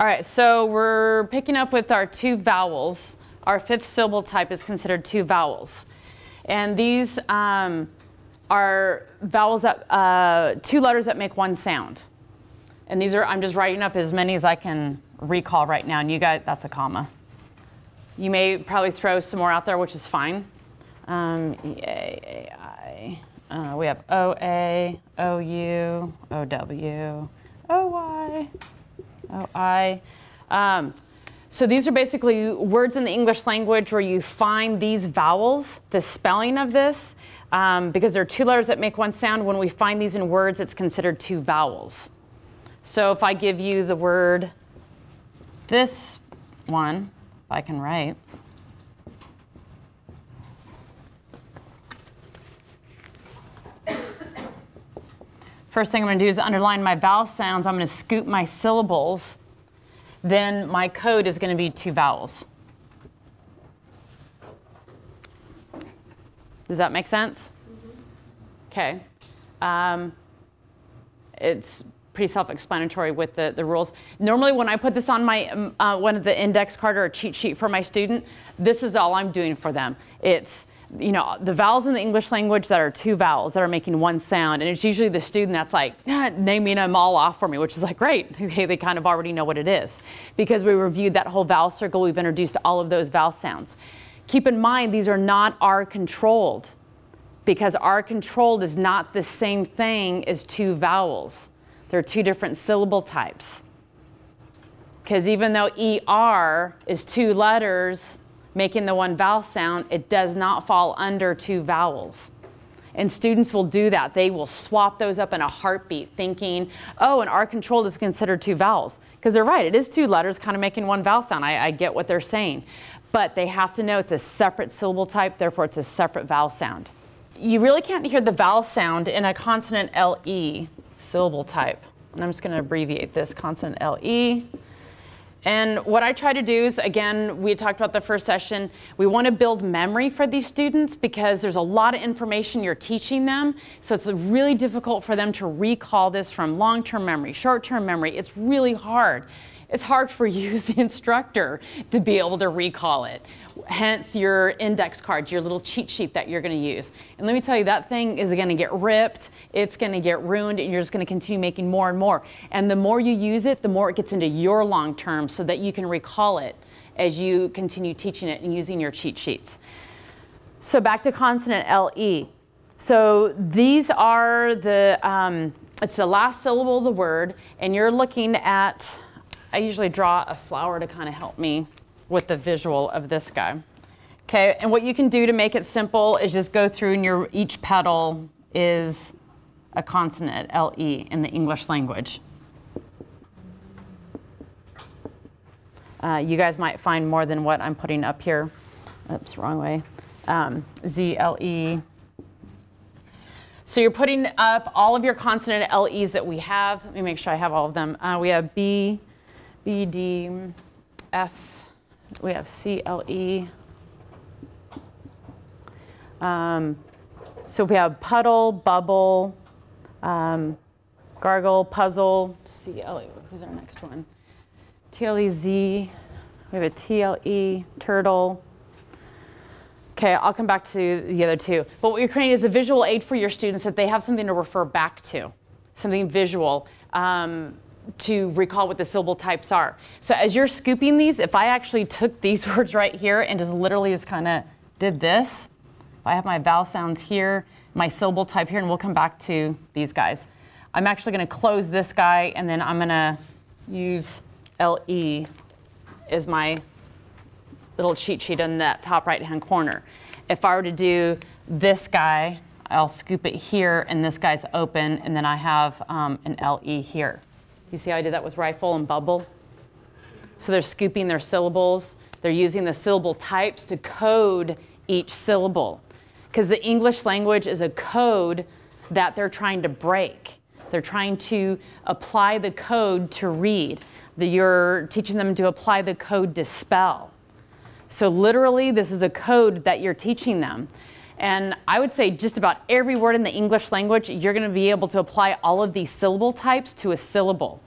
All right, so we're picking up with our two vowels. Our fifth syllable type is considered two vowels. And these are vowels that, two letters that make one sound. And these are, I'm just writing up as many as I can recall right now. And you guys, that's a comma. You may probably throw some more out there, which is fine. E-A-A-I. We have O-A, O-U, O-W, O-Y. O-I. So these are basically words in the English language where you find these vowels, the spelling of this, because there are two letters that make one sound. When we find these in words, it's considered two vowels. So if I give you the word, this one, if I can write, first thing I'm going to do is underline my vowel sounds. I'm going to scoop my syllables. Then my code is going to be two vowels. Does that make sense? Okay. It's pretty self-explanatory with the rules. Normally when I put this on my one of the index card or a cheat sheet for my student, this is all I'm doing for them. It's, you know, the vowels in the English language that are two vowels that are making one sound. And it's usually the student that's like, naming them all off for me, which is like, great. They kind of already know what it is. Because we reviewed that whole vowel circle, we've introduced all of those vowel sounds. Keep in mind, these are not R-controlled, because R-controlled is not the same thing as two vowels. They're two different syllable types. Because even though ER is two letters, making the one vowel sound, it does not fall under two vowels. And students will do that. They will swap those up in a heartbeat thinking, oh, an R-controlled is considered two vowels. Because they're right, it is two letters kind of making one vowel sound. I get what they're saying. But they have to know it's a separate syllable type, therefore it's a separate vowel sound. You really can't hear the vowel sound in a consonant LE syllable type. And I'm just going to abbreviate this, consonant LE. And what I try to do is, again, we talked about the first session, we want to build memory for these students because there's a lot of information you're teaching them. So it's really difficult for them to recall this from long-term memory, short-term memory. It's really hard. It's hard for you as the instructor to be able to recall it. Hence your index cards, your little cheat sheet that you're going to use. And let me tell you, that thing is going to get ripped, it's going to get ruined, and you're just going to continue making more and more. And the more you use it, the more it gets into your long term so that you can recall it as you continue teaching it and using your cheat sheets. So back to consonant LE. So these are the, it's the last syllable of the word, and you're looking at, I usually draw a flower to kind of help me with the visual of this guy. Okay, and what you can do to make it simple is just go through and each petal is a consonant, LE, in the English language. You guys might find more than what I'm putting up here. Oops, wrong way. ZLE. So you're putting up all of your consonant LEs that we have. Let me make sure I have all of them. We have B, D, F. We have CLE. So we have puddle, bubble, gargle, puzzle, CLE. Who's our next one? TLEZ. We have a TLE, turtle. Okay, I'll come back to the other two. But what you're creating is a visual aid for your students so that they have something to refer back to, something visual. To recall what the syllable types are. So as you're scooping these, if I actually took these words right here and just literally just kind of did this, I have my vowel sounds here, my syllable type here, and we'll come back to these guys. I'm actually going to close this guy, and then I'm going to use LE as my little cheat sheet in that top right-hand corner. If I were to do this guy, I'll scoop it here, and this guy's open, and then I have an LE here. You see how I did that with rifle and bubble? So they're scooping their syllables. They're using the syllable types to code each syllable. Because the English language is a code that they're trying to break. They're trying to apply the code to read. You're teaching them to apply the code to spell. So literally, this is a code that you're teaching them. And I would say just about every word in the English language, you're going to be able to apply all of these syllable types to a syllable.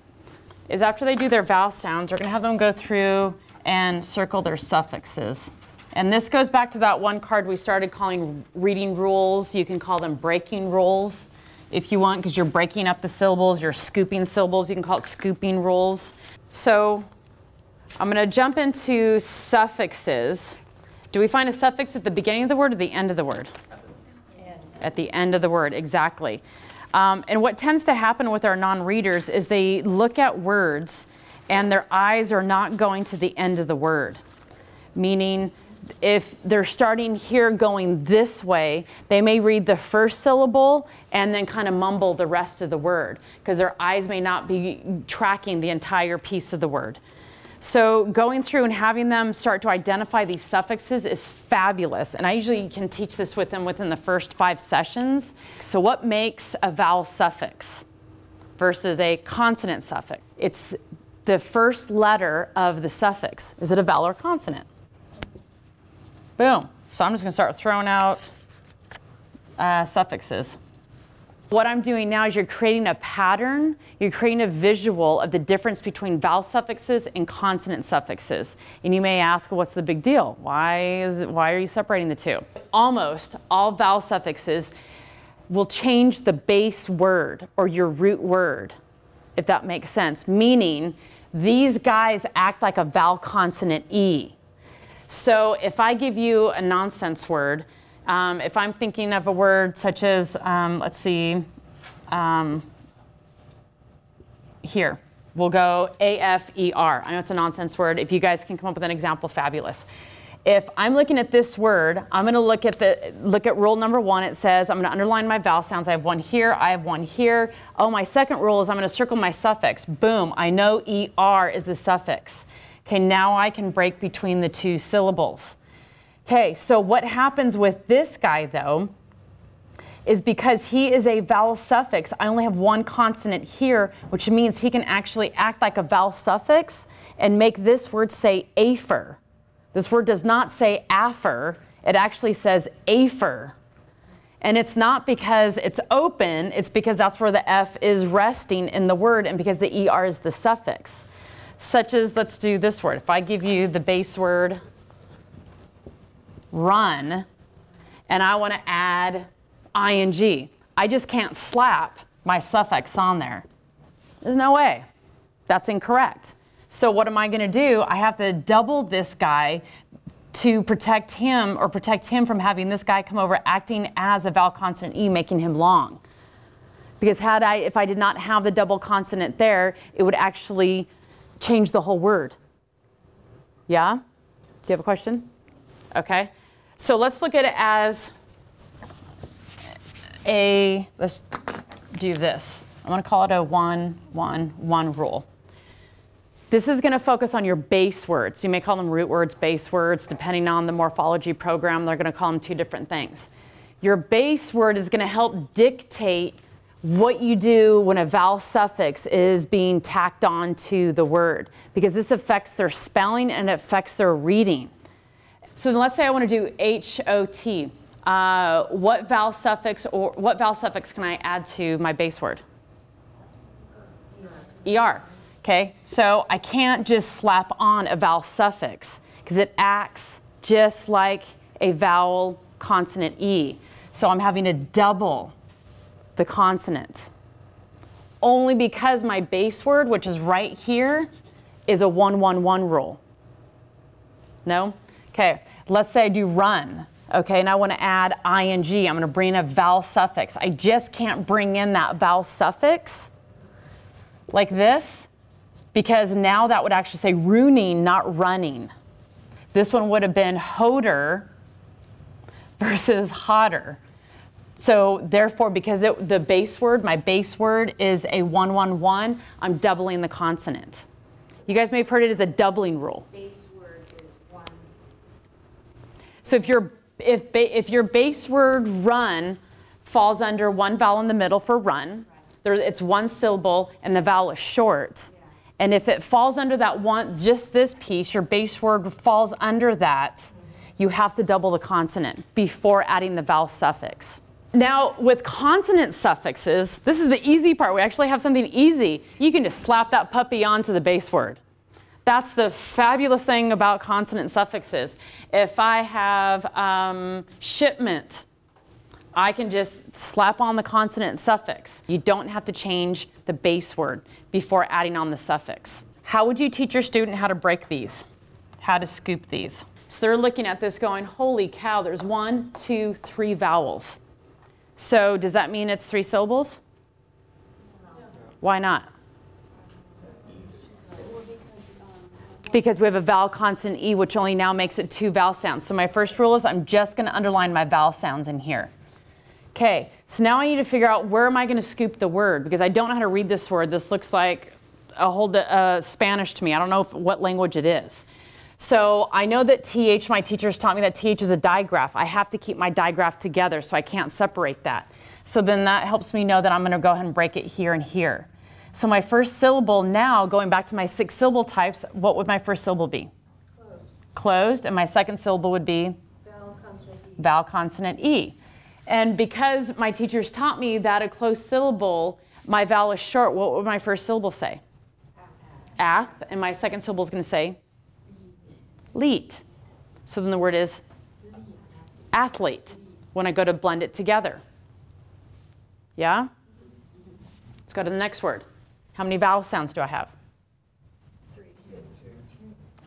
is after they do their vowel sounds, we're going to have them go through and circle their suffixes. And this goes back to that one card we started calling reading rules. You can call them breaking rules if you want, because you're breaking up the syllables, you're scooping syllables. You can call it scooping rules. So I'm going to jump into suffixes. Do we find a suffix at the beginning of the word or the end of the word? At the end of the word, exactly. And what tends to happen with our non-readers is they look at words and their eyes are not going to the end of the word. Meaning, if they're starting here going this way, they may read the first syllable and then kind of mumble the rest of the word because their eyes may not be tracking the entire piece of the word. So going through and having them start to identify these suffixes is fabulous. And I usually can teach this with them within the first 5 sessions. So what makes a vowel suffix versus a consonant suffix? It's the first letter of the suffix. Is it a vowel or consonant? Boom. So I'm just going to start throwing out suffixes. What I'm doing now is you're creating a pattern, you're creating a visual of the difference between vowel suffixes and consonant suffixes. And you may ask, well, what's the big deal? Why are you separating the two? Almost all vowel suffixes will change the base word or your root word, if that makes sense. Meaning, these guys act like a vowel consonant E. So if I give you a nonsense word, if I'm thinking of a word such as, let's see, here, we'll go A-F-E-R. I know it's a nonsense word. If you guys can come up with an example, fabulous. If I'm looking at this word, I'm going to look at rule number 1. It says I'm going to underline my vowel sounds. I have one here. I have one here. Oh, my second rule is I'm going to circle my suffix. Boom. I know ER is the suffix. Okay, now I can break between the 2 syllables. Okay, so what happens with this guy, though, is because he is a vowel suffix, I only have one consonant here, which means he can actually act like a vowel suffix and make this word say afer. This word does not say afer, it actually says afer. And it's not because it's open, it's because that's where the F is resting in the word and because the ER is the suffix. Such as, let's do this word. If I give you the base word run, and I want to add ing, I just can't slap my suffix on there. There's no way. That's incorrect. So what am I going to do? I have to double this guy to protect him, or protect him from having this guy come over acting as a vowel consonant E, making him long. Because if I did not have the double consonant there, it would actually change the whole word. Yeah? Do you have a question? Okay. So let's look at it as let's do this. I'm going to call it a 1-1-1 rule. This is going to focus on your base words. You may call them root words, base words, depending on the morphology program. They're going to call them 2 different things. Your base word is going to help dictate what you do when a vowel suffix is being tacked on to the word, because this affects their spelling and it affects their reading. So then let's say I want to do H-O-T. What vowel suffix can I add to my base word? ER. Okay, so I can't just slap on a vowel suffix because it acts just like a vowel consonant E. So I'm having to double the consonant. Only because my base word, which is right here, is a 1-1-1 rule. No? Okay, let's say I do run. Okay, and I want to add ing. I'm going to bring in a vowel suffix. I just can't bring in that vowel suffix like this, because now that would actually say ruining, not running. This one would have been hoder versus hotter. So therefore, because the base word, my base word is a 1-1-1, I'm doubling the consonant. You guys may have heard it as a doubling rule. Base word is 1. So if your base word run falls under one vowel in the middle for run, it's 1 syllable and the vowel is short. Yeah. And if it falls under that one, just this piece, your base word falls under that, you have to double the consonant before adding the vowel suffix. Now, with consonant suffixes, this is the easy part. We actually have something easy. You can just slap that puppy onto the base word. That's the fabulous thing about consonant suffixes. If I have shipment, I can just slap on the consonant suffix. You don't have to change the base word before adding on the suffix. How would you teach your student how to break these? How to scoop these? So they're looking at this going, holy cow, there's 1, 2, 3 vowels. So does that mean it's 3 syllables? No. Why not? Because we have a vowel consonant E, which only now makes it 2 vowel sounds. So my first rule is I'm just going to underline my vowel sounds in here. Okay, so now I need to figure out where am I going to scoop the word, because I don't know how to read this word. This looks like a whole Spanish to me. I don't know what language it is. So I know that TH, my teachers taught me that TH is a digraph. I have to keep my digraph together, so I can't separate that. So then that helps me know that I'm going to go ahead and break it here and here. So my first syllable now, going back to my 6 syllable types, what would my first syllable be? Closed. Closed, and my second syllable would be? Vowel consonant E. Vowel consonant E. And because my teachers taught me that a closed syllable, my vowel is short, what would my first syllable say? Ath, and my second syllable is going to say? Leet. So then the word is athlete when I go to blend it together. Yeah? Let's go to the next word. How many vowel sounds do I have? 3.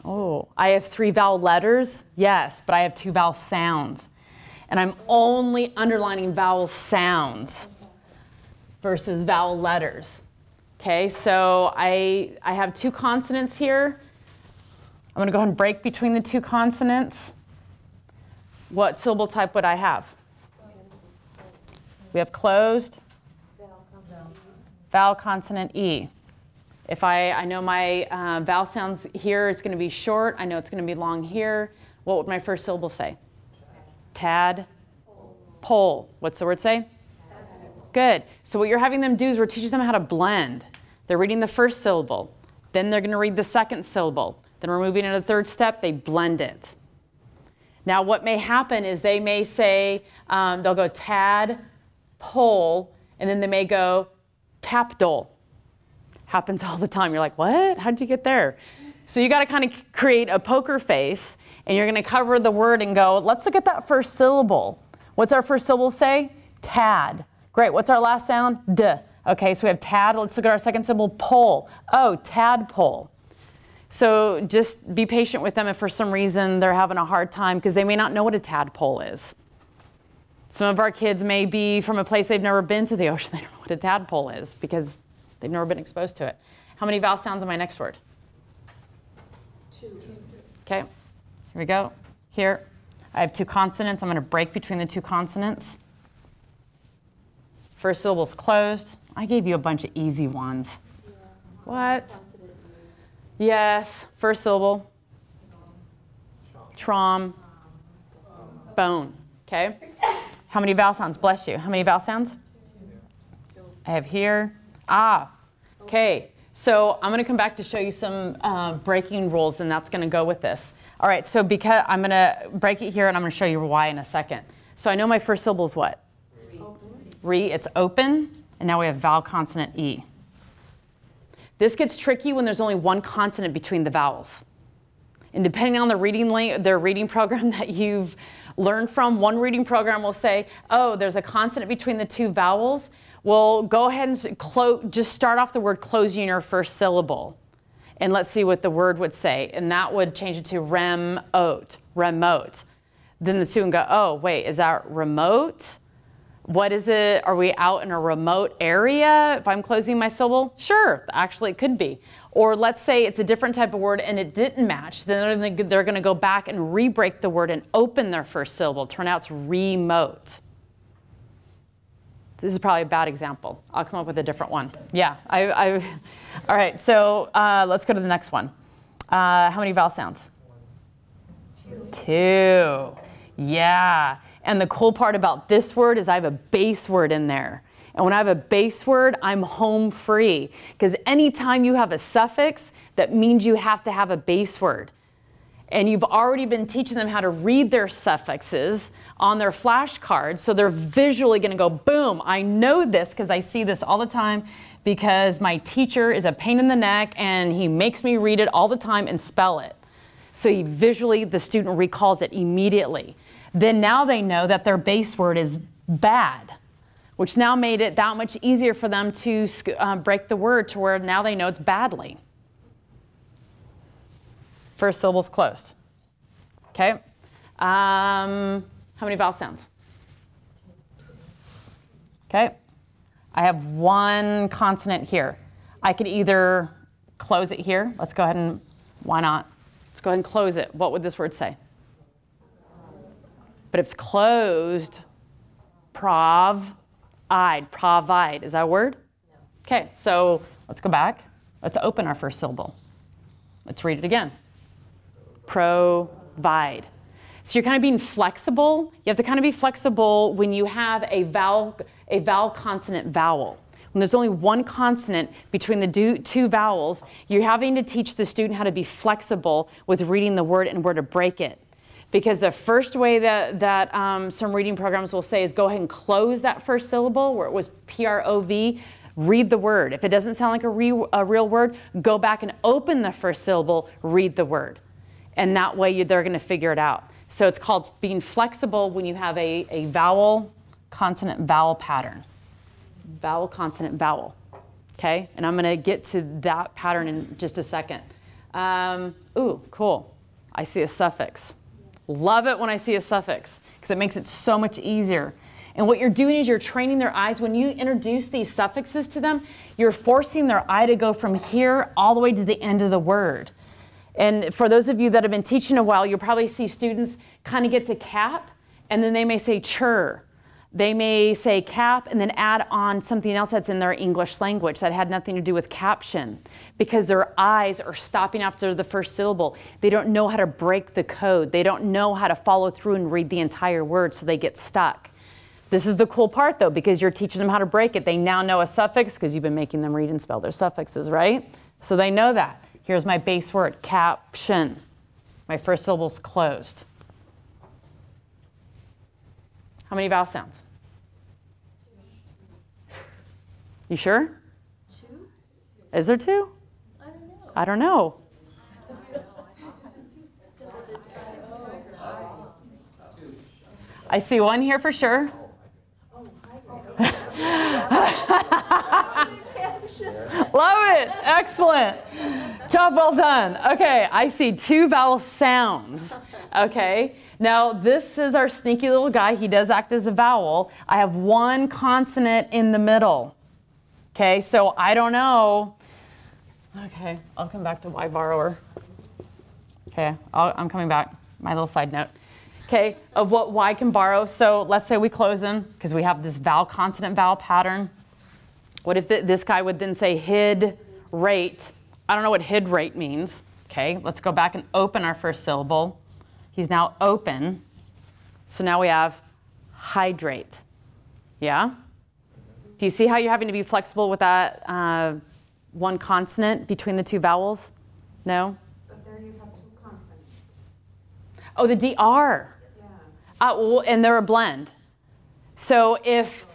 Oh, I have 3 vowel letters? Yes, but I have 2 vowel sounds. And I'm only underlining vowel sounds versus vowel letters. Okay, so I have 2 consonants here. I'm going to go ahead and break between the 2 consonants. What syllable type would I have? We have closed. Vowel consonant E. If I know my vowel sounds here is going to be short. I know it's going to be long here. What would my first syllable say? Tad. Pole. What's the word say? Good. So what you're having them do is we're teaching them how to blend. They're reading the first syllable. Then they're going to read the second syllable. Then we're moving into the third step. They blend it. Now what may happen is they may say, they'll go tad, pole, and then they may go tapdole. Happens all the time. You're like, what? How did you get there? So you got to kind of create a poker face, and you're going to cover the word and go, let's look at that first syllable. What's our first syllable say? Tad. Great. What's our last sound? D. Okay, so we have tad. Let's look at our second syllable, pole. Oh, tadpole. So just be patient with them if for some reason they're having a hard time, because they may not know what a tadpole is. Some of our kids may be from a place they've never been to the ocean. They don't know what a tadpole is because they've never been exposed to it. How many vowel sounds in my next word? 2. Okay, here we go. Here, I have 2 consonants. I'm going to break between the 2 consonants. First syllable's closed. I gave you a bunch of easy ones. Yeah. What? Yes, first syllable. Trom. Bone. Okay. How many vowel sounds? Bless you. How many vowel sounds? 2. I have here. Ah. Okay. So I'm going to come back to show you some breaking rules, and that's going to go with this. All right. So because I'm going to break it here, and I'm going to show you why in a second. So I know my first syllable is what? Re. It's open, and now we have vowel consonant E. This gets tricky when there's only 1 consonant between the vowels. And depending on the reading program that you've learned from, one reading program will say, oh, there's a consonant between the 2 vowels. Well, go ahead and just start off the word closing your first syllable. And let's see what the word would say. And that would change it to remote. Then the student would go, oh, wait, is that remote? What is it? Are we out in a remote area if I'm closing my syllable? Sure, actually it could be. Or let's say it's a different type of word and it didn't match. Then they're going to go back and re-break the word and open their first syllable. Turn out it's remote. This is probably a bad example. I'll come up with a different one. Yeah. All right, so let's go to the next one. How many vowel sounds? 2. Yeah. And the cool part about this word is I have a base word in there. And when I have a base word, I'm home free. Because anytime you have a suffix, that means you have to have a base word. and you've already been teaching them how to read their suffixes on their flashcards, so they're visually going to go, boom, I know this because I see this all the time because my teacher is a pain in the neck and he makes me read it all the time and spell it. So visually, the student recalls it immediately. Then now they know that their base word is bad, which now made it that much easier for them to break the word to where now they know it's badly. First syllable's closed. Okay. How many vowel sounds? Okay. I have one consonant here. I could either close it here. Let's go ahead and, why not? Let's go ahead and close it. What would this word say? But if it's closed, provide. Is that a word? No. Okay, so let's go back. Let's open our first syllable. Let's read it again. Provide. So you're kind of being flexible. You have to kind of be flexible when you have a vowel consonant vowel. When there's only one consonant between the two vowels, you're having to teach the student how to be flexible with reading the word and where to break it. Because the first way that some reading programs will say is go ahead and close that first syllable where it was P-R-O-V, read the word. If it doesn't sound like a real word, go back and open the first syllable, read the word. And that way they're going to figure it out. So it's called being flexible when you have a vowel, consonant, vowel pattern. Vowel, consonant, vowel. Okay? And I'm going to get to that pattern in just a second. Ooh, cool. I see a suffix. Love it when I see a suffix because it makes it so much easier. And what you're doing is you're training their eyes. When you introduce these suffixes to them, you're forcing their eye to go from here all the way to the end of the word. And for those of you that have been teaching a while, you'll probably see students kind of get to cap, and then they may say chur. They may say cap and then add on something else that's in their English language that had nothing to do with caption because their eyes are stopping after the first syllable. They don't know how to break the code. They don't know how to follow through and read the entire word, so they get stuck. This is the cool part, though, because you're teaching them how to break it. They now know a suffix because you've been making them read and spell their suffixes, right? So they know that. Here's my base word, caption. My first syllable's closed. How many vowel sounds? You sure? 2? Is there 2? I don't know. I see one here for sure. Love it. Excellent. Job well done. Okay, I see 2 vowel sounds. Okay. Now, this is our sneaky little guy. He does act as a vowel. I have one consonant in the middle. Okay, so I don't know. Okay, I'll come back to why borrower. Okay, I'm coming back. My little side note. Okay, of what Y can borrow. So let's say we close them because we have this vowel consonant vowel pattern. What if this guy would then say hid rate? I don't know what hid rate means. Okay, let's go back and open our first syllable. He's now open. So now we have hydrate. Yeah? Do you see how you're having to be flexible with that one consonant between the 2 vowels? No? But there you have 2 consonants. Oh, the DR. Yeah. Well, and they're a blend. So if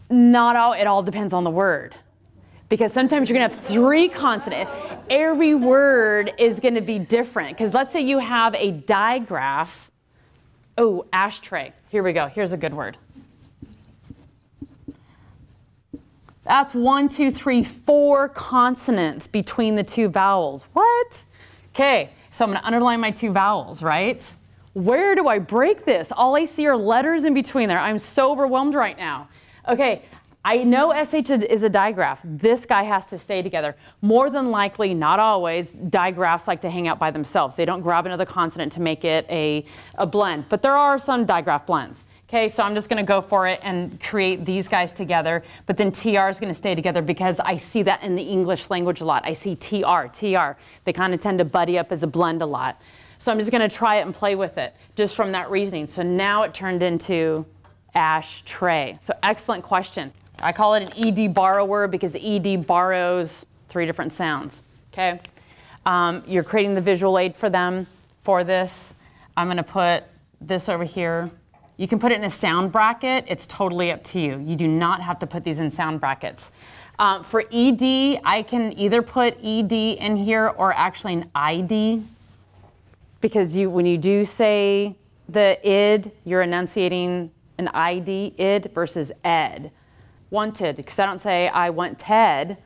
not all, it all depends on the word. Because sometimes you're going to have 3 consonants. Every word is going to be different. Because let's say you have a digraph. Oh, ashtray. Here we go. Here's a good word. That's 1, 2, 3, 4 consonants between the 2 vowels. What? Okay, so I'm going to underline my 2 vowels, right? Where do I break this? All I see are letters in between there. I'm so overwhelmed right now. Okay, I know SH is a digraph. This guy has to stay together. More than likely, not always, digraphs like to hang out by themselves. They don't grab another consonant to make it a blend. But there are some digraph blends. Okay, so I'm just going to go for it and create these guys together. But then TR is going to stay together because I see that in the English language a lot. I see TR, TR. They kind of tend to buddy up as a blend a lot. So I'm just going to try it and play with it just from that reasoning. So now it turned into ashtray. So excellent question. I call it an ED borrower because the ED borrows 3 different sounds. Okay. You're creating the visual aid for them for this. I'm going to put this over here. You can put it in a sound bracket. It's totally up to you. You do not have to put these in sound brackets. For ED, I can either put ED in here or actually an ID, because when you do say the id, you're enunciating an ID, id versus ed. Wanted, because I don't say I want Ted,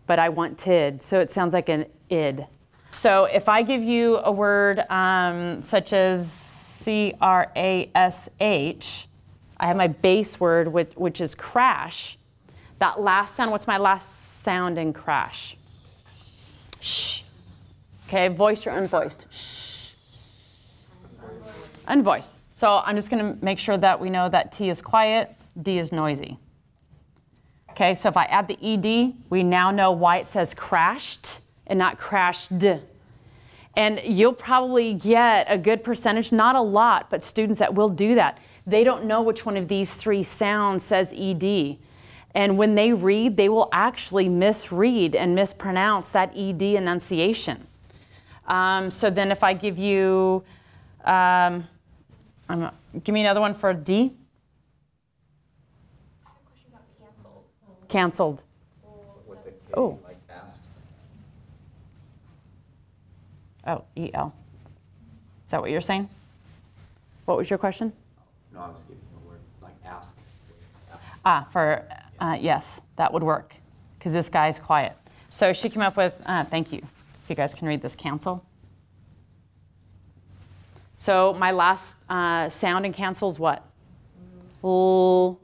but I want tid, so it sounds like an id. So if I give you a word such as crash, I have my base word, which is crash. That last sound, what's my last sound in crash? Shh. Okay, voiced or unvoiced? Shh. Unvoiced. So I'm just going to make sure that we know that T is quiet, D is noisy. Okay, so if I add the ED, we now know why it says crashed and not crashed. And you'll probably get a good percentage, not a lot, but students that will do that. They don't know which one of these three sounds says ED. And when they read, they will actually misread and mispronounce that ED enunciation. So then if I give you, give me another one for D. I have a question about canceled. Canceled. Oh. Like asked. Oh, EL. Is that what you're saying? What was your question? No, I was giving the word like ask. Yes, that would work, because this guy's quiet. So she came up with, thank you. If you guys can read this, cancel. So my last sound in cancel is what? L.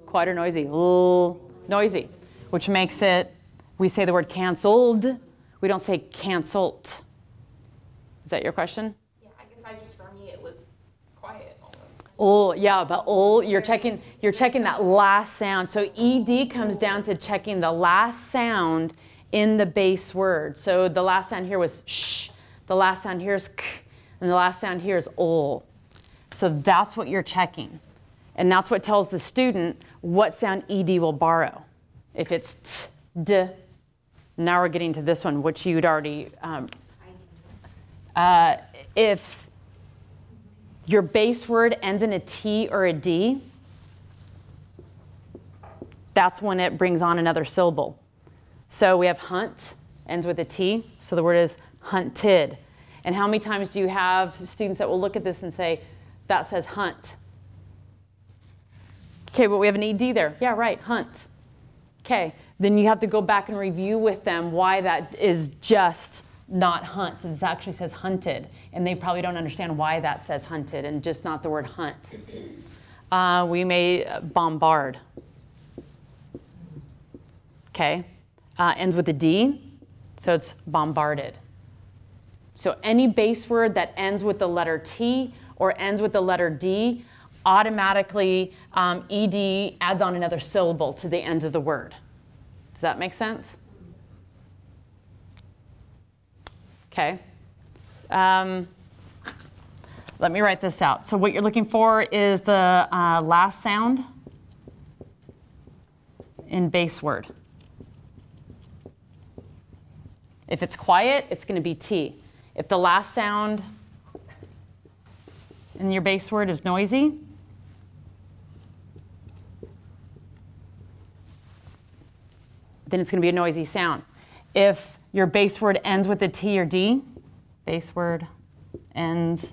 Quiet or noisy? L. Noisy, which makes it, we say the word canceled. We don't say canceled. Is that your question? Yeah, I guess for me, it was quiet almost. Oh, yeah, but oh, you're checking that last sound. So ED comes down to checking the last sound in the base word. So the last sound here was sh, the last sound here is k, and the last sound here is ol. So that's what you're checking. And that's what tells the student what sound ED will borrow. If it's t, d, now we're getting to this one, which you'd already, if your base word ends in a T or a D, that's when it brings on another syllable. So we have hunt, ends with a T, so the word is hunted. And how many times do you have students that will look at this and say, that says hunt? Okay, but we have an ED there. Yeah, right, hunt. Okay, then you have to go back and review with them why that is just not hunt. It actually says hunted, and they probably don't understand why that says hunted and just not the word hunt. We may bombard. Okay, ends with a D, so it's bombarded. So any base word that ends with the letter T or ends with the letter D, automatically ED adds on another syllable to the end of the word. Does that make sense? Okay. Let me write this out. So what you're looking for is the last sound in base word. If it's quiet, it's going to be T. If the last sound in your base word is noisy, then it's going to be a noisy sound. If your base word ends with a T or D, base word ends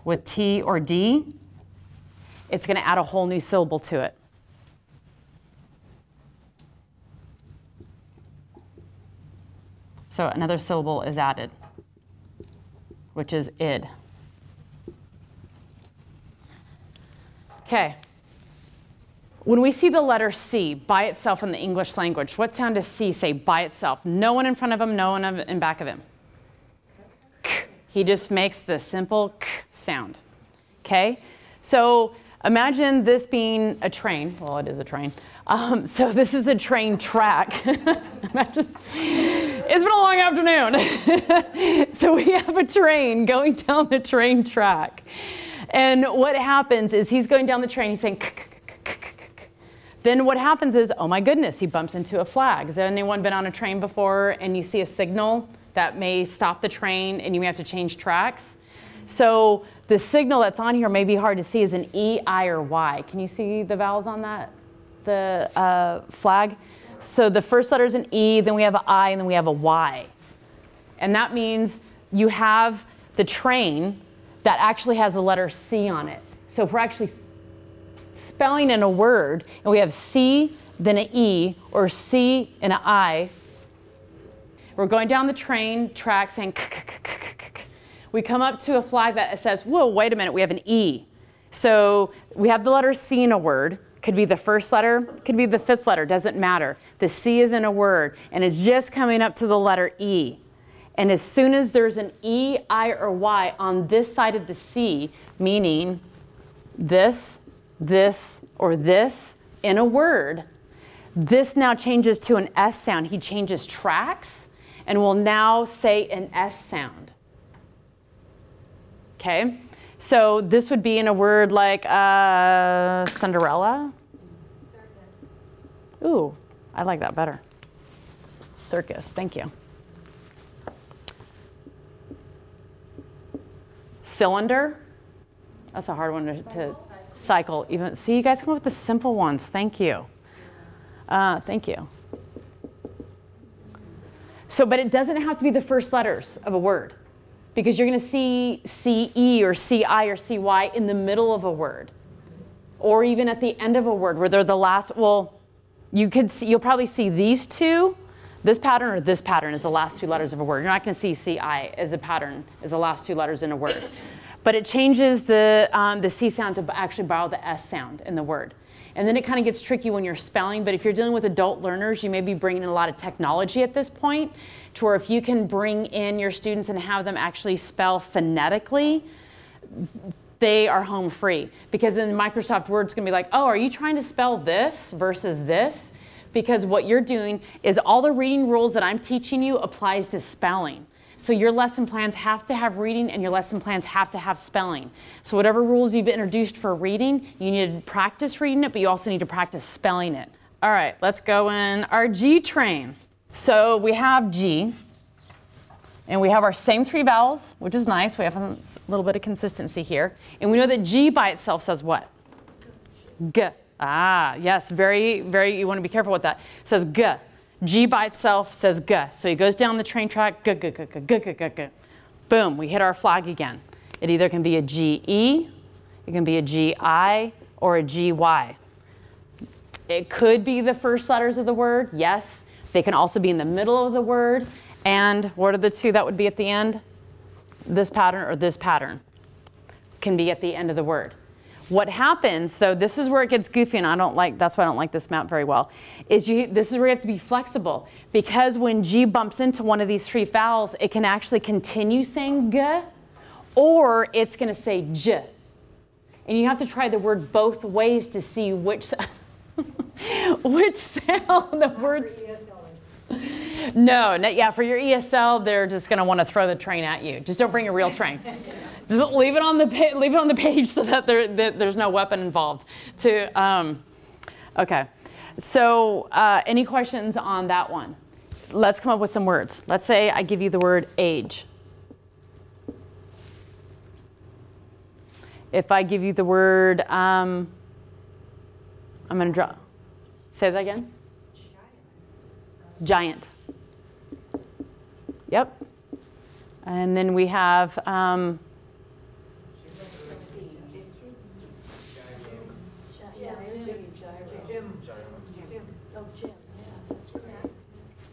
with T or D, it's going to add a whole new syllable to it. So another syllable is added, which is id. Okay. When we see the letter C by itself in the English language, what sound does C say by itself? No one in front of him, no one in back of him. K. He just makes the simple K sound. Okay? So imagine this being a train. Well, it is a train. So this is a train track. Imagine. It's been a long afternoon. So we have a train going down the train track. And what happens is he's going down the train, he's saying, k, k, k, k, k, k. Then what happens is, oh my goodness, he bumps into a flag. Has anyone been on a train before and you see a signal that may stop the train and you may have to change tracks? So the signal that's on here may be hard to see is an E, I, or Y. Can you see the vowels on that, the flag? So the first letter is an E, then we have an I, and then we have a Y. And that means you have the train that actually has the letter C on it. So if we're actually spelling in a word, and we have C, then an E, or C and an I, we're going down the train track saying k-k-k-k-k-k. We come up to a flag that says, whoa, wait a minute, we have an E. So we have the letter C in a word. Could be the first letter, could be the fifth letter, doesn't matter. The C is in a word, and it's just coming up to the letter E. And as soon as there's an E, I, or Y on this side of the C, meaning this, or this in a word, this now changes to an S sound. He changes tracks and will now say an S sound. Okay, so this would be in a word like Cinderella. Ooh, I like that better. Circus, thank you. Cylinder, that's a hard one to cycle. Even see, you guys come up with the simple ones. Thank you. Thank you. So, but it doesn't have to be the first letters of a word, because you're going to see CE or CI or CY in the middle of a word, or even at the end of a word where they're the last. Well, you'll probably see these two. This pattern or this pattern is the last two letters of a word. You're not going to see CI as a pattern as the last two letters in a word. But it changes the C sound to actually borrow the S sound in the word. And then it kind of gets tricky when you're spelling. But if you're dealing with adult learners, you may be bringing in a lot of technology at this point, to where if you can bring in your students and have them actually spell phonetically, they are home free. Because in Microsoft Word, it's going to be like, oh, are you trying to spell this versus this? Because what you're doing is all the reading rules that I'm teaching you applies to spelling. So your lesson plans have to have reading, and your lesson plans have to have spelling. So whatever rules you've introduced for reading, you need to practice reading it, but you also need to practice spelling it. All right, let's go in our G train. So we have G, and we have our same three vowels, which is nice. We have a little bit of consistency here. And we know that G by itself says what? G. Ah, yes, very, very, you want to be careful with that. It says G. G by itself says G. So he goes down the train track, G, G, G, G, G, G, G, G. Boom, we hit our flag again. It either can be a GE, it can be a GI, or a GY. It could be the first letters of the word, yes. They can also be in the middle of the word. And what are the two that would be at the end? This pattern or this pattern can be at the end of the word. What happens, so this is where it gets goofy, and that's why I don't like this map very well, is this is where you have to be flexible, because when G bumps into one of these three vowels, it can actually continue saying G, or it's going to say J. And you have to try the word both ways to see which, which sound the words. No, yeah, for your ESL, they're just going to want to throw the train at you. Just don't bring a real train. Just leave it on the page so that there's no weapon involved. Okay, so any questions on that one? Let's come up with some words. Let's say I give you the word age. If I give you the word, I'm going to draw. Say that again. Giant. Yep. And then we have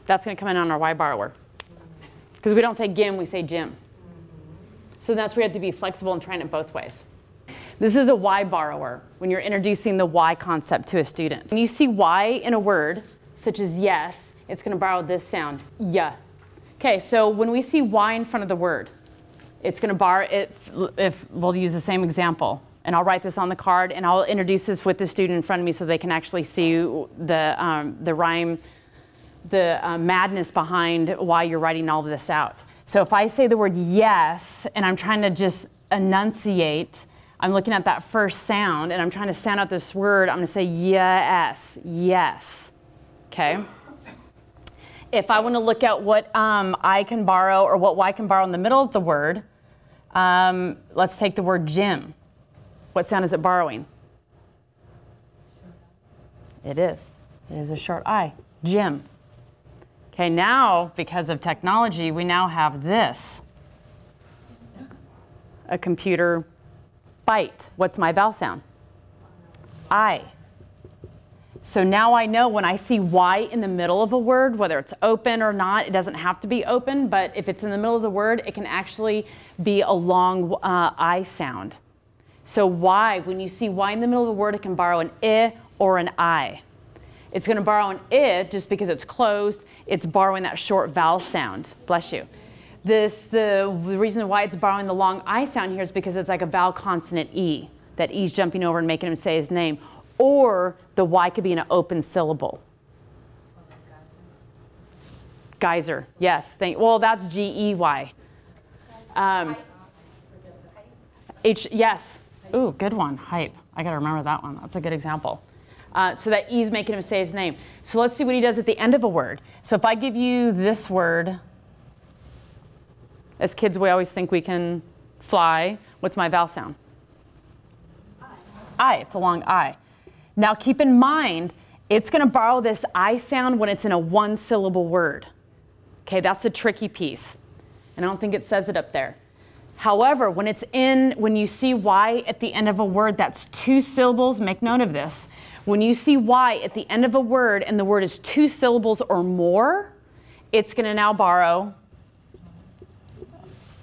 that's going to come in on our Y borrower. Because we don't say Gim, we say Jim. So that's where you have to be flexible and trying it both ways. This is a Y borrower when you're introducing the Y concept to a student. When you see Y in a word, such as yes, it's going to borrow this sound, yeah. Okay, so when we see Y in front of the word, it's going to borrow it. If we'll use the same example, and I'll write this on the card, and I'll introduce this with the student in front of me so they can actually see the rhyme, the madness behind why you're writing all of this out. So if I say the word yes, and I'm trying to just enunciate, I'm looking at that first sound and I'm trying to sound out this word. I'm going to say yes, yes. Okay. If I want to look at what I can borrow or what Y can borrow in the middle of the word, let's take the word gym. What sound is it borrowing? It is. It is a short I. Gym. Okay, now, because of technology, we now have this. A computer bite. What's my vowel sound? I. So now I know when I see Y in the middle of a word, whether it's open or not, it doesn't have to be open, but if it's in the middle of the word, it can actually be a long I sound. So Y, when you see Y in the middle of the word, it can borrow an I or an I. It's going to borrow an I just because it's closed. It's borrowing that short vowel sound. Bless you. The reason why it's borrowing the long I sound here is because it's like a vowel consonant E. That E's jumping over and making him say his name. Or the Y could be in an open syllable. Geyser, yes. Well, that's G-E-Y. Yes. Ooh, good one. Hype. I got to remember that one. That's a good example. So that E's making him say his name. So let's see what he does at the end of a word. So if I give you this word, as kids, we always think we can fly. What's my vowel sound? I. It's a long I. Now keep in mind, it's going to borrow this I sound when it's in a one-syllable word. Okay, that's the tricky piece. And I don't think it says it up there. However, when you see Y at the end of a word that's two syllables, make note of this. When you see Y at the end of a word and the word is two syllables or more, it's going to now borrow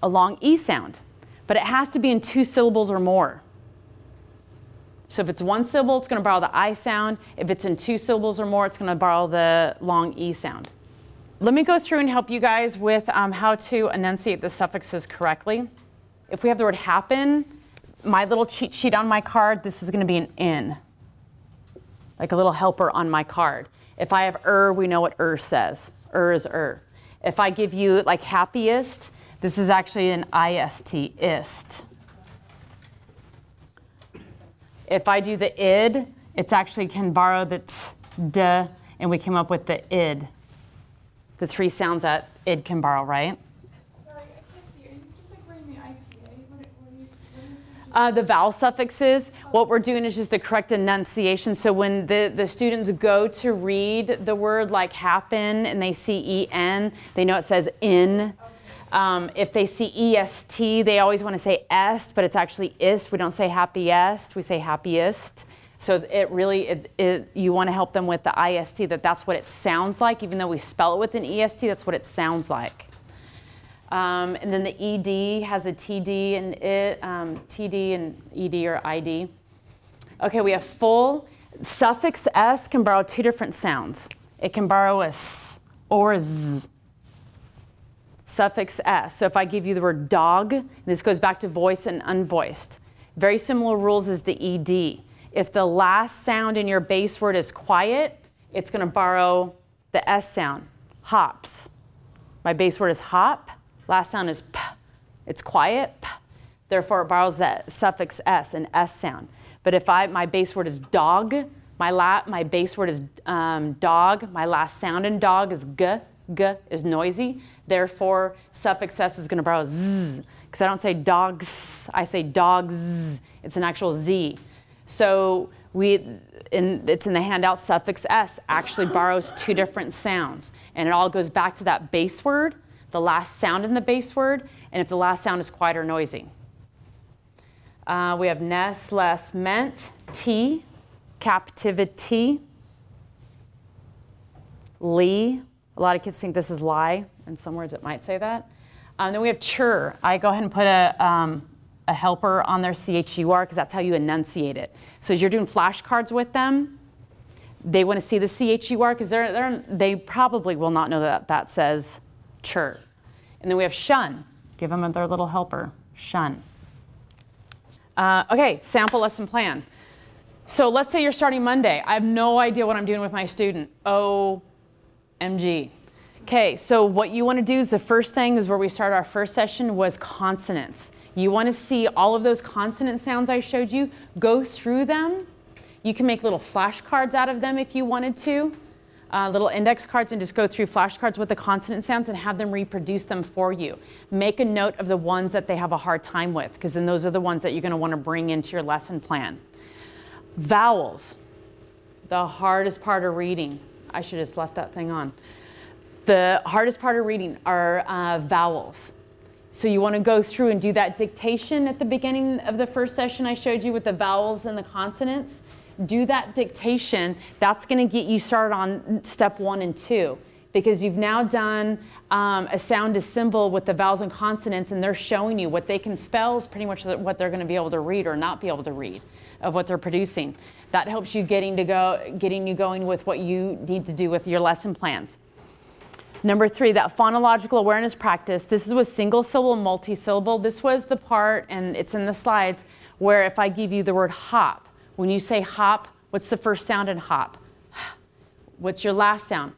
a long E sound. But it has to be in two syllables or more. So if it's one syllable, it's going to borrow the I sound. If it's in two syllables or more, it's going to borrow the long E sound. Let me go through and help you guys with how to enunciate the suffixes correctly. If we have the word happen, my little cheat sheet on my card, this is going to be an in. Like a little helper on my card. If I have we know what says. Is If I give you like happiest, this is actually an ist, ist. If I do the id, it's actually can borrow the d, and we came up with the id. The three sounds that id can borrow, right? Sorry, I can't see. Are you just like writing the IPA? What is The vowel suffixes, what we're doing is just the correct enunciation. So when the students go to read the word like happen and they see en, they know it says in. If they see est, they always want to say est, but it's actually ist. We don't say happiest, we say happiest. So it really, you want to help them with the ist, that's what it sounds like. Even though we spell it with an est, that's what it sounds like. And then the ed has a td and td and ed or id. Okay, we have full. Suffix s can borrow two different sounds. It can borrow a s or a z. Suffix s. So if I give you the word dog, this goes back to voiced and unvoiced. Very similar rules as the ed. If the last sound in your base word is quiet, it's going to borrow the s sound. Hops. My base word is hop. Last sound is p. It's quiet. P. Therefore, it borrows that suffix s, an s sound. But if my base word is dog, my base word is dog. My last sound in dog is g. G is noisy. Therefore, suffix s is going to borrow z. Because I don't say dogs, I say dogs. It's an actual z. So it's in the handout. Suffix s actually borrows two different sounds, and it all goes back to that base word, the last sound in the base word, and if the last sound is quiet or noisy. We have ness, less, meant, t, captivity, lee. A lot of kids think this is lie, and some words it might say that. Then we have chur. I go ahead and put a helper on their chur because that's how you enunciate it. So as you're doing flashcards with them, they want to see the chur because they probably will not know that that says chur. And then we have shun. Give them their little helper, shun. Okay, sample lesson plan. So let's say you're starting Monday. I have no idea what I'm doing with my student. OMG. Okay, so what you want to do is the first thing is where we started our first session was consonants. You want to see all of those consonant sounds I showed you, go through them. You can make little flashcards out of them if you wanted to, little index cards, and just go through flashcards with the consonant sounds and have them reproduce them for you. Make a note of the ones that they have a hard time with, because then those are the ones that you're going to want to bring into your lesson plan. Vowels, the hardest part of reading. I should have just left that thing on. The hardest part of reading are vowels. So you want to go through and do that dictation at the beginning of the first session I showed you with the vowels and the consonants. Do that dictation. That's going to get you started on step 1 and 2, because you've now done a sound to symbol with the vowels and consonants, and they're showing you what they can spell is pretty much what they're going to be able to read or not be able to read of what they're producing. That helps you getting you going with what you need to do with your lesson plans. Number 3, that phonological awareness practice. This is with single syllable, multi-syllable. This was the part, and it's in the slides, where if I give you the word hop, when you say hop, what's the first sound in hop? What's your last sound?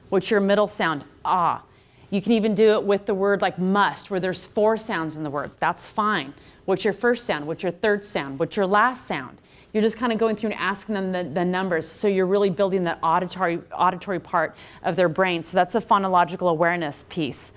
What's your middle sound? Ah. You can even do it with the word like must, where there's 4 sounds in the word. That's fine. What's your first sound? What's your third sound? What's your last sound? You're just kind of going through and asking them the numbers, so you're really building that auditory part of their brain. So that's a phonological awareness piece.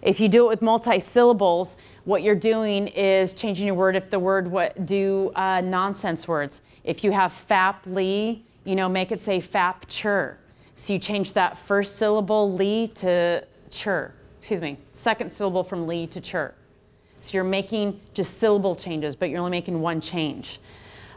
If you do it with multi-syllables, what you're doing is changing your word if the word do nonsense words. If you have fap-ly, make it say fap-chur. So you change that first syllable ly to chur. Excuse me, second syllable from ly to chur. So you're making just syllable changes, but you're only making one change.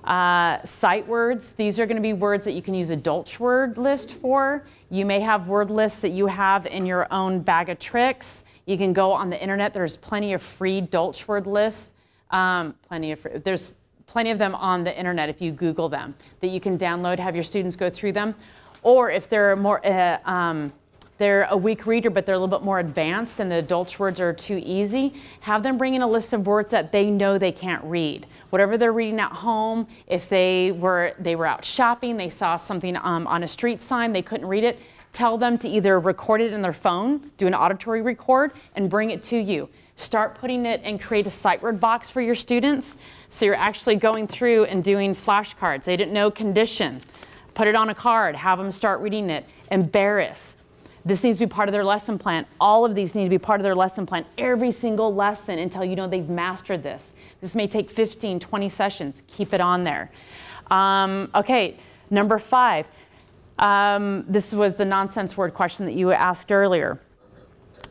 Sight words, these are going to be words that you can use a Dolch word list for. You may have word lists that you have in your own bag of tricks. You can go on the internet. There's plenty of free Dolch word lists. There's plenty of them on the internet if you Google them that you can download, have your students go through them. Or if they're more, they're a weak reader, but they're a little bit more advanced and the Dolch words are too easy, have them bring in a list of words that they know they can't read. Whatever they're reading at home, if they were out shopping, they saw something on a street sign, they couldn't read it, tell them to either record it in their phone, do an auditory record, and bring it to you. Start putting it and create a sight word box for your students. So you're actually going through and doing flashcards. They didn't know condition. Put it on a card, have them start reading it. Embarrass. This needs to be part of their lesson plan. All of these need to be part of their lesson plan. Every single lesson until you know they've mastered this. This may take 15, 20 sessions. Keep it on there. Okay, number 5. This was the nonsense word question that you asked earlier.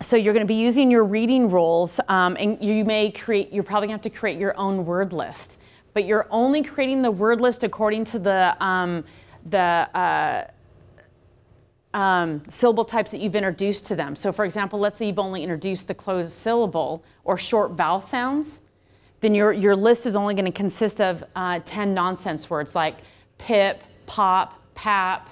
So you're going to be using your reading rules, and you're probably going to have to create your own word list. But you're only creating the word list according to the syllable types that you've introduced to them. So for example, let's say you've only introduced the closed syllable or short vowel sounds, then your list is only going to consist of 10 nonsense words like pip, pop, pap,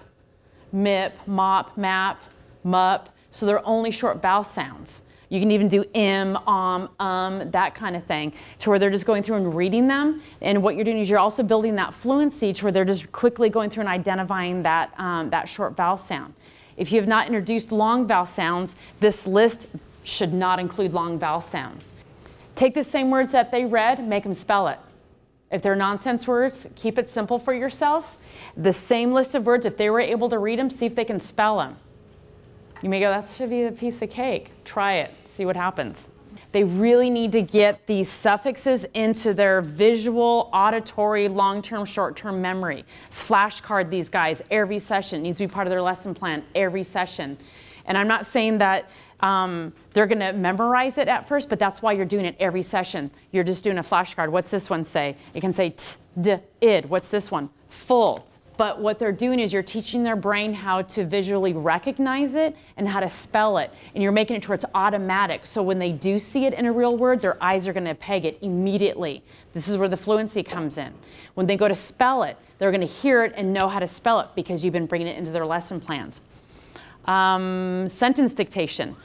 mip, mop, map, mup. So they're only short vowel sounds. You can even do that kind of thing, to where they're just going through and reading them. And what you're doing is you're also building that fluency to where they're just quickly going through and identifying that short vowel sound. If you have not introduced long vowel sounds, this list should not include long vowel sounds. Take the same words that they read, make them spell it. If they're nonsense words, keep it simple for yourself. The same list of words, if they were able to read them, see if they can spell them. You may go, that should be a piece of cake. Try it, see what happens. They really need to get these suffixes into their visual, auditory, long-term, short-term memory. Flashcard these guys every session. It needs to be part of their lesson plan every session. And I'm not saying that they're going to memorize it at first, but that's why you're doing it every session. You're just doing a flashcard. What's this one say? It can say t, d, id. What's this one? Full. But what they're doing is you're teaching their brain how to visually recognize it and how to spell it. And you're making it to where it's automatic. So when they do see it in a real word, their eyes are going to peg it immediately. This is where the fluency comes in. When they go to spell it, they're going to hear it and know how to spell it because you've been bringing it into their lesson plans. Sentence dictation.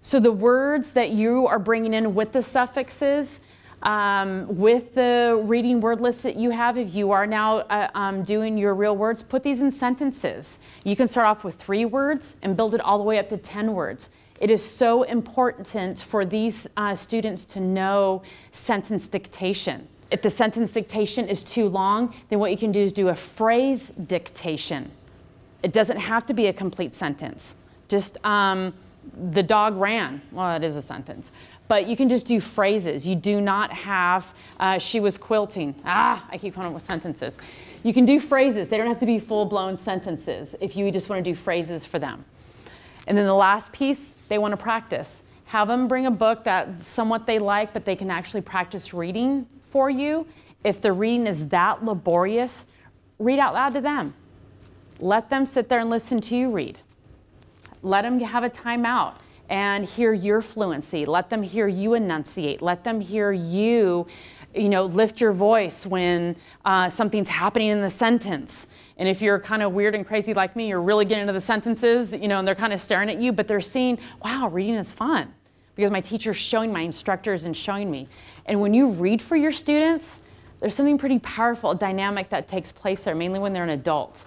So the words that you are bringing in with the suffixes, with the reading word list that you have, if you are now doing your real words, put these in sentences. You can start off with 3 words and build it all the way up to 10 words. It is so important for these students to know sentence dictation. If the sentence dictation is too long, then what you can do is do a phrase dictation. It doesn't have to be a complete sentence. Just the dog ran. Well, it is a sentence. But you can just do phrases. You do not have, she was quilting. I keep coming up with sentences. You can do phrases. They don't have to be full-blown sentences if you just want to do phrases for them. And then the last piece, they want to practice. Have them bring a book that somewhat they like, but they can actually practice reading for you. If the reading is that laborious, read out loud to them. Let them sit there and listen to you read. Let them have a timeout and hear your fluency. Let them hear you enunciate. Let them hear you, lift your voice when something's happening in the sentence. And if you're kind of weird and crazy like me, you're really getting into the sentences, and they're kind of staring at you, but they're seeing, wow, reading is fun because my teacher's showing, my instructors and showing me. And when you read for your students, there's something pretty powerful, dynamic that takes place there, mainly when they're an adult.